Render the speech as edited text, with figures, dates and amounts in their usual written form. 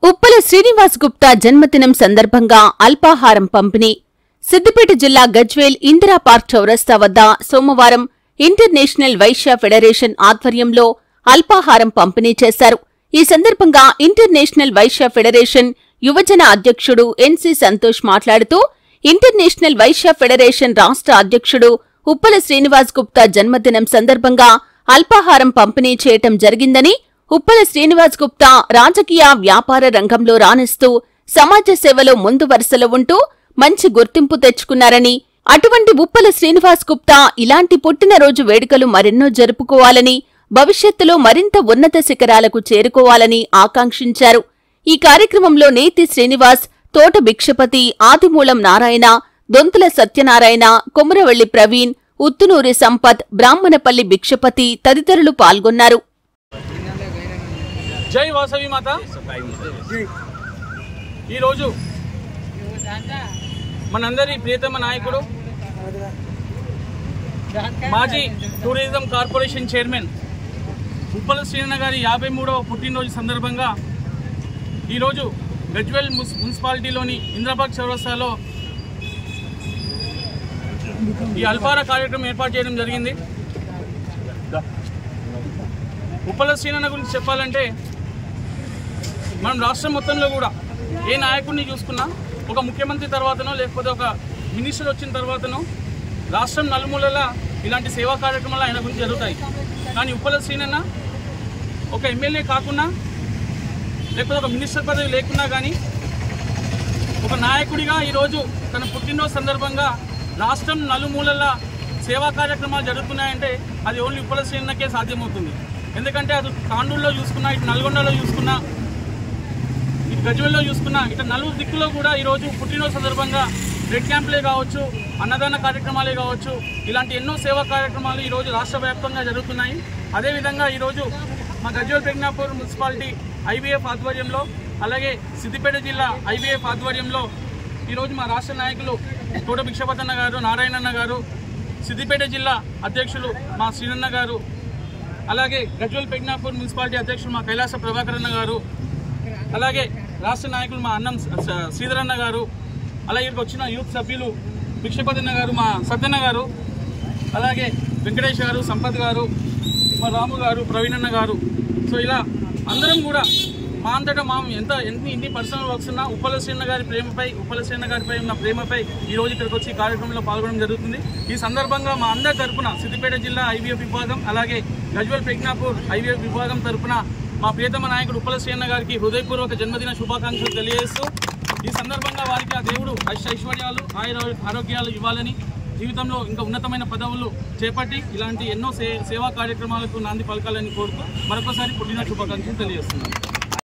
ఉప్పల శ్రీనివాస్ గుప్తా జన్మదినం సందర్భంగా అల్పాహారం పంపిణీ. సిద్దిపేట జిల్లా గజ్వేల్ ఇందిరా పార్క్ చౌరస్తా వద్ద సోమవారం ఇంటర్నేషనల్ వైశ్య ఫెడరేషన్ ఆధ్వర్యంలో అల్పాహారం పంపిణీ చేశారు. ఈ సందర్భంగా ఇంటర్నేషనల్ వైశ్య ఫెడరేషన్ యువజన అధ్యక్షుడు ఎన్సి సంతోష్ మాట్లాడుతూ, ఇంటర్నేషనల్ వైశ్య ఫెడరేషన్ రాష్ట్ర అధ్యక్షుడు ఉప్పల శ్రీనివాస్ గుప్తా జన్మదినం సందర్భంగా అల్పాహారం పంపిణీ చేయటం జరిగిందని, ఉప్పల శ్రీనివాస్ గుప్తా రాజకీయ వ్యాపార రంగంలో రాణిస్తూ సమాజ సేవలో ముందు వరుసలో ఉంటూ మంచి గుర్తింపు తెచ్చుకున్నారని, అటువంటి ఉప్పల శ్రీనివాస్ గుప్తా ఇలాంటి పుట్టినరోజు వేడుకలు మరెన్నో జరుపుకోవాలని, భవిష్యత్తులో మరింత ఉన్నత శిఖరాలకు చేరుకోవాలని ఆకాంక్షించారు. ఈ కార్యక్రమంలో నేతి శ్రీనివాస్, తోట భిక్షపతి, ఆదిమూలం నారాయణ, దొంతుల సత్యనారాయణ, కొమురవెల్లి ప్రవీణ్, ఉత్తునూరి సంపత్, బ్రాహ్మణపల్లి భిక్షపతి తదితరులు పాల్గొన్నారు. జై వాసవి మాత. ఈరోజు మనందరి ప్రియతమ నాయకుడు, మాజీ టూరిజం కార్పొరేషన్ చైర్మన్ ఉప్పల శ్రీనన్న గారి 53వ పుట్టినరోజు సందర్భంగా ఈరోజు గజ్వేల్ మున్సిపాలిటీలోని ఇందిరాపార్క్ చౌరస్తాలో ఈ అల్పాహార కార్యక్రమం ఏర్పాటు చేయడం జరిగింది. ఉప్పల శ్రీనన్న గురించి చెప్పాలంటే, మనం రాష్ట్రం మొత్తంలో కూడా ఏ నాయకుడిని చూసుకున్నా, ఒక ముఖ్యమంత్రి తర్వాతనో లేకపోతే ఒక మినిస్టర్ వచ్చిన తర్వాతనో రాష్ట్రం నలుమూలలా ఇలాంటి సేవా కార్యక్రమాలు ఆయన గురించి జరుగుతాయి. కానీ ఉప్పల శ్రీనన్న ఒక ఎమ్మెల్యే కాకున్నా, లేకపోతే ఒక మినిస్టర్ పదవి లేకున్నా కానీ ఒక నాయకుడిగా ఈరోజు తన పుట్టినరోజు సందర్భంగా రాష్ట్రం నలుమూలలా సేవా కార్యక్రమాలు జరుగుతున్నాయంటే అది ఓన్లీ ఉప్పల శ్రీనన్నకే సాధ్యమవుతుంది. ఎందుకంటే అది తాండూరులో చూసుకున్నా, ఇటు నల్గొండలో చూసుకున్నా, ఇటు గజ్వేల్లో చూసుకున్నా, ఇటు నలుగురు దిక్కులో కూడా ఈరోజు పుట్టినరోజు సందర్భంగా బ్లడ్ క్యాంపులే కావచ్చు, అన్నదాన కార్యక్రమాలే కావచ్చు, ఇలాంటి ఎన్నో సేవా కార్యక్రమాలు ఈరోజు రాష్ట్ర వ్యాప్తంగా జరుగుతున్నాయి. అదేవిధంగా ఈరోజు మా గజ్వేల్ పెగ్నాపూర్ మున్సిపాలిటీ ఐవీఎఫ్ ఆధ్వర్యంలో, అలాగే సిద్దిపేట జిల్లా ఐవీఎఫ్ ఆధ్వర్యంలో ఈరోజు మా రాష్ట్ర నాయకులు తోట భిక్షపతన్న గారు, నారాయణన్న గారు, సిద్దిపేట జిల్లా అధ్యక్షులు మా శ్రీనన్న గారు, అలాగే గజ్వేల్ పెగ్నాపూర్ మున్సిపాలిటీ అధ్యక్షులు మా కైలాస ప్రభాకరన్న గారు, అలాగే రాష్ట్ర నాయకులు మా అన్నం శ్రీధరన్న గారు, అలాగే ఇక్కడికి వచ్చిన యూత్ సభ్యులు భిక్షపతన్న గారు, మా సత్యన్న గారు, అలాగే వెంకటేష్ గారు, సంపత్ గారు, మా రాము గారు, ప్రవీణన్న గారు. సో ఇలా అందరం కూడా మా అంతటా ఎన్ని పర్సనల్ వర్క్స్ ఉన్నా ఉప్పల శ్రీనన్న గారి ప్రేమపై, ఉప్పల శ్రీనన్న గారిపై ఉన్న ప్రేమపై ఈరోజు ఇక్కడికి వచ్చి కార్యక్రమంలో పాల్గొనడం జరుగుతుంది. ఈ సందర్భంగా మా అందరి తరఫున సిద్దిపేట జిల్లా ఐవీఎఫ్ విభాగం, అలాగే గజ్వేల్ పెగ్నాపూర్ ఐవీఎఫ్ విభాగం తరఫున మా ప్రియతమ నాయకుడు ఉప్పల శ్రీనన్న గారికి హృదయపూర్వక జన్మదిన శుభాకాంక్షలు తెలియజేస్తూ, ఈ సందర్భంగా వారికి ఆ దేవుడు ఐశ్వర్యాలు, ఆరోగ్యాలు ఇవ్వాలని, జీవితంలో ఇంకా ఉన్నతమైన పదవులు చేపట్టి ఇలాంటి ఎన్నో సేవా కార్యక్రమాలకు నాంది పలకాలని కోరుతూ మరొకసారి పుట్టిన శుభాకాంక్షలు తెలియజేస్తున్నాను.